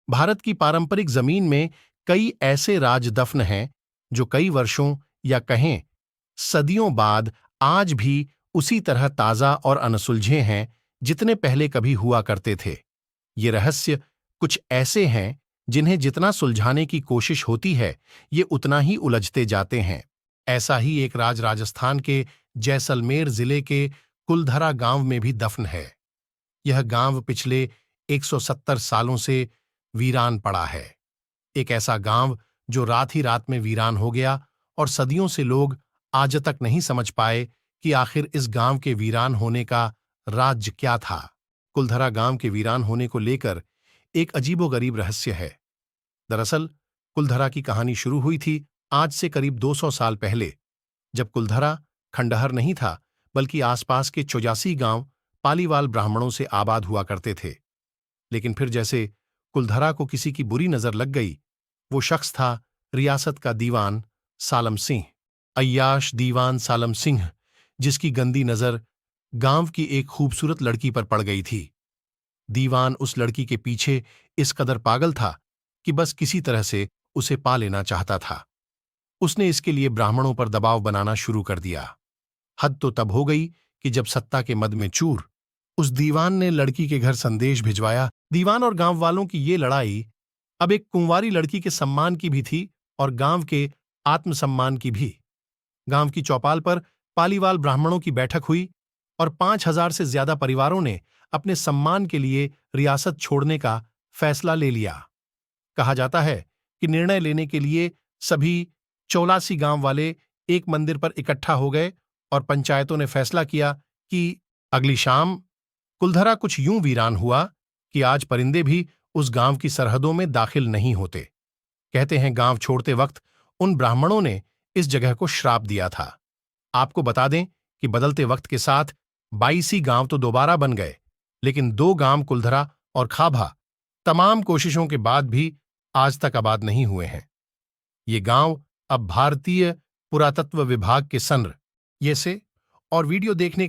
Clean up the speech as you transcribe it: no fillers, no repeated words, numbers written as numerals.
भारत की पारंपरिक जमीन में कई ऐसे राजदफन हैं जो कई वर्षों या कहें सदियों बाद आज भी उसी तरह ताजा और अनसुलझे हैं जितने पहले कभी हुआ करते थे। ये रहस्य कुछ ऐसे हैं जिन्हें जितना सुलझाने की कोशिश होती है ये उतना ही उलझते जाते हैं। ऐसा ही एक राज राजस्थान के जैसलमेर जिले के कुलधरा गांव में भी दफन है। यह गांव पिछले 170 सालों से वीरान पड़ा है। एक ऐसा गांव जो रात ही रात में वीरान हो गया और सदियों से लोग आज तक नहीं समझ पाए कि आखिर इस गांव के वीरान होने का राज क्या था। कुलधरा गांव के वीरान होने को लेकर एक अजीबोगरीब रहस्य है। दरअसल कुलधरा की कहानी शुरू हुई थी आज से करीब 200 साल पहले, जब कुलधरा खंडहर नहीं था बल्कि आसपास के 84 गांव पालीवाल ब्राह्मणों से आबाद हुआ करते थे। लेकिन फिर जैसे कुलधरा को किसी की बुरी नजर लग गई। वो शख्स था रियासत का दीवान सालम सिंह, अय्याश दीवान सालम सिंह, जिसकी गंदी नजर गांव की एक खूबसूरत लड़की पर पड़ गई थी। दीवान उस लड़की के पीछे इस कदर पागल था कि बस किसी तरह से उसे पा लेना चाहता था। उसने इसके लिए ब्राह्मणों पर दबाव बनाना शुरू कर दिया। हद तो तब हो गई कि जब सत्ता के मद में चूर उस दीवान ने लड़की के घर संदेश भिजवाया। दीवान और गांव वालों की ये लड़ाई अब एक कुंवारी लड़की के सम्मान की भी थी और गांव के आत्मसम्मान की भी। गांव की चौपाल पर पालीवाल ब्राह्मणों की बैठक हुई और 5,000 से ज्यादा परिवारों ने अपने सम्मान के लिए रियासत छोड़ने का फैसला ले लिया। कहा जाता है कि निर्णय लेने के लिए सभी 84 गांव वाले एक मंदिर पर इकट्ठा हो गए और पंचायतों ने फैसला किया कि अगली शाम कुलधरा कुछ यूं वीरान हुआ कि आज परिंदे भी उस गांव की सरहदों में दाखिल नहीं होते। कहते हैं गांव छोड़ते वक्त उन ब्राह्मणों ने इस जगह को श्राप दिया था। आपको बता दें कि बदलते वक्त के साथ 22 गांव तो दोबारा बन गए, लेकिन 2 गांव कुलधरा और खाभा तमाम कोशिशों के बाद भी आज तक आबाद नहीं हुए हैं। ये गांव अब भारतीय पुरातत्व विभाग के संर ये से और वीडियो देखने